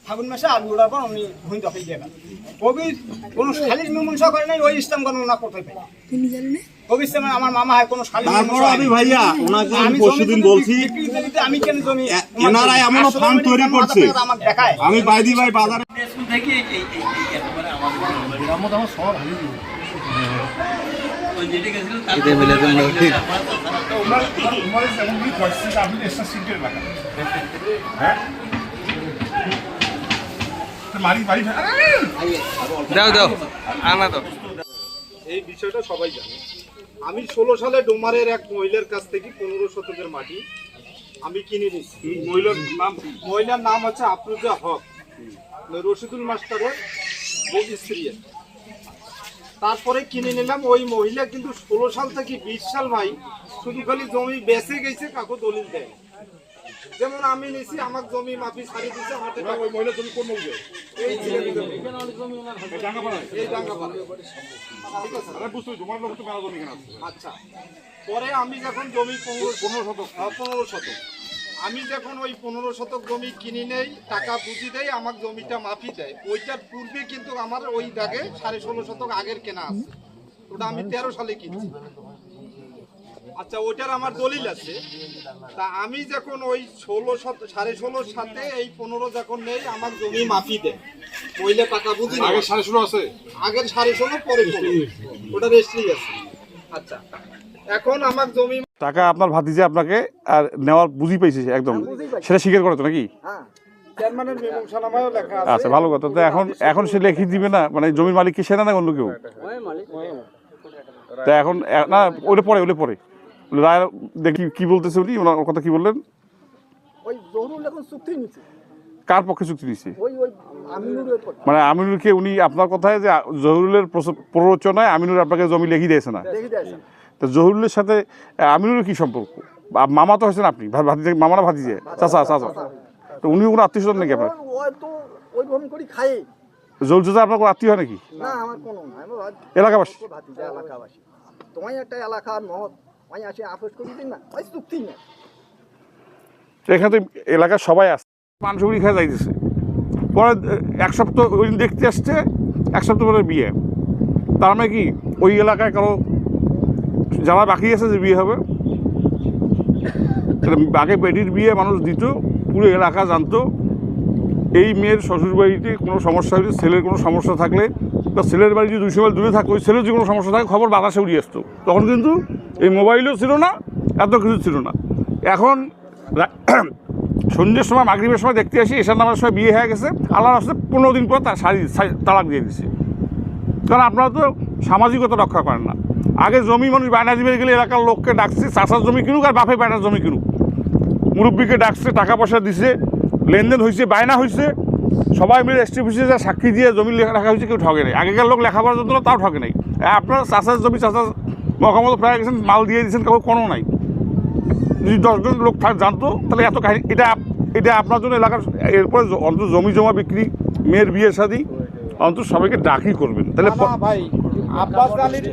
ফাগুন মাসে আলু ওড়ার পর উনি ভূমি দখল দিয়ে গেল। কবির কোনো শালিশ মীমাংসা করে নাই, ওই ইসলাম গণনা করতে পারে কবির ইসলাম আমার মামা হয় কোনো শালিশ তারপর আমি ভাইয়া ওনাকে আমি পরশুদিন বলছি আমি কেন জমি এনারা এমনও ফান্ড তৈরি করছে আমার দেখায় আমি বাইদি ভাই বাজারে এই বিষয়টা সবাই জানে। আমি 16 সালে ডোমারের এক মহিলার কাছ থেকে 15 শতকের মাটি আমি কিনে নিয়েছি। মহিলার নাম হচ্ছে আফরোজা হক, রশিদুল মাস্টারের বউ স্ত্রী। তারপরে কিনে নিলাম। ওই মহিলা কিন্তু 16 সাল থেকে 20 সাল ভাই শুধু খালি জমি বেচে গেছে, কাকু দলিল দেয়। যেমন আমি নিছি, আমার জমি মাফি ছাড়ি দিচ্ছে। ওই মহিলা জমি কোন মৌজা? এই ডাঙ্গাপাড়া। আচ্ছা, পরে আমি যখন জমি 15 শতক আমি যখন ওই 15 শতক জমি কিনে নেই, টাকা বুঝি দেয়, আমার জমিটা মাফি দেয়। ওইটার পূর্বে কিন্তু আমার ওই দাগে 16.5 শতক আগের কেনা আছে, ওটা আমি 13 সালে কিনছি। আচ্ছা, ওইটার আমার দলিল আছে। তা আমি যখন ওই 16.5 সাথে এই 15 যখন নেই, আমার জমি মাফি দেয়। মহিলা টাকা বুঝি আগে 16.5 আছে, আগের 16.5 পরে 15, ওটা রেজিস্ট্রি আছে। আচ্ছা, এখন আমার জমি টাকা আপনার ভাতিজা আপনাকে আর নেওয়ার বুঝি পাইছে একদম, সেটা স্বীকার করে তো নাকি? চেয়ারম্যানের মীমাংসানামায়ও লেখা আছে। আচ্ছা, ভালো কথা। তো এখন সে লিখে দিবে না, মানে জমির মালিক কি সেনা না অন্য কেউ? তা এখন না, ওলে পরে রায় দেখি কি বলতেছে উনি, ওনার কথা কি বললেন? ওই জহুরুল এখন চুক্তি নিচ্ছে। কার পক্ষে চুক্তি দিচ্ছে? ওই আমিনুরের পক্ষে। মানে আমিনুরকে উনি আপনার কথায় যে জহুরুলের প্ররোচনায় আমিনুর আপনাকে জমি লিখে দিয়েছে না? তো জহুরুলের সাথে আমিনুরের কি সম্পর্ক? মামা তো হয়েছেন আপনি, ভাতিজা, মামারা ভাতিজে, চাচা। তো উনি কোনো আত্মীয় স্বজন নাকি আপনার? ওই ভূমি করি খাই। জহুরুল চাচা আপনার কোনো আত্মীয় হয় নাকি? না, আমার কোনো না, আমি এলাকাবাসী। ভাতিজা এলাকাবাসী। তোমায় একটা এলাকার মহৎ আমি আসে আপোষ করে দিন না, ওই চুক্তি না। এখানে তো এলাকার সবাই আসছে, মাংস মুড়ি খেয়ে যাইতেছে। পরে 1 সপ্তাহ ওই দিন দেখতে আসছে, 1 সপ্তাহ পরে বিয়ে। তার মানে কি ওই এলাকায় কারো যারা বাকি আছে যে বিয়ে হবে, আগে বেটির বিয়ে মানুষ দিত, পুরো এলাকা জানতো। এই মেয়ের শ্বশুরবাড়িতে কোনো সমস্যা হলে, ছেলের কোনো সমস্যা থাকলে, বা ছেলের বাড়ি যদি 200 মাইল দূরে থাকে, ওই ছেলের যদি কোনো সমস্যা থাকে খবর বাতাসে উড়িয়ে আসতো। তখন কিন্তু এই মোবাইলও ছিল না, এত কিছু ছিল না। এখন সন্ধ্যের সময়, মাগরিবের সময় দেখতে আসি, এশার নামার সময় বিয়ে হয়ে গেছে, আল্লাহর রাস্তায় 15 দিন পর তার তালাক দিয়ে দিচ্ছে। কারণ আপনারা তো সামাজিকতা রক্ষা করেন না। আগে জমি মানুষ বায়না দিবে গেলে এলাকার লোককে ডাকছে, চাষার জমি কিনুক আর বাপে বায়নার জমি কিনুক, মুরব্বীকে ডাকছে, টাকা পয়সা দিছে, লেনদেন হয়েছে, বায়না হয়েছে, সবাই মিলে রেজিস্ট্রি অফিসে যা সাক্ষী দিয়ে জমি লেখা রাখা হয়েছে, কেউ ঠকে নেই। আগেকার লোক লেখাপড়ার জন্য তাও ঠকে নেই। আপনার চাষার জমি চাষার মকামতো প্রায় গেছেন, মাল দিয়ে দিয়েছেন, কাউ কোনো নাই। যদি 10 জন লোক জানতো তাহলে এত কাহিনী। এটা আপনার জন্য এলাকার, এরপরে অন্তত জমি জমা বিক্রি, মেয়ের বিয়ে শাদী অন্তত সবাইকে ডাকি করবেন। তাহলে ভাই আব্বাস আলীর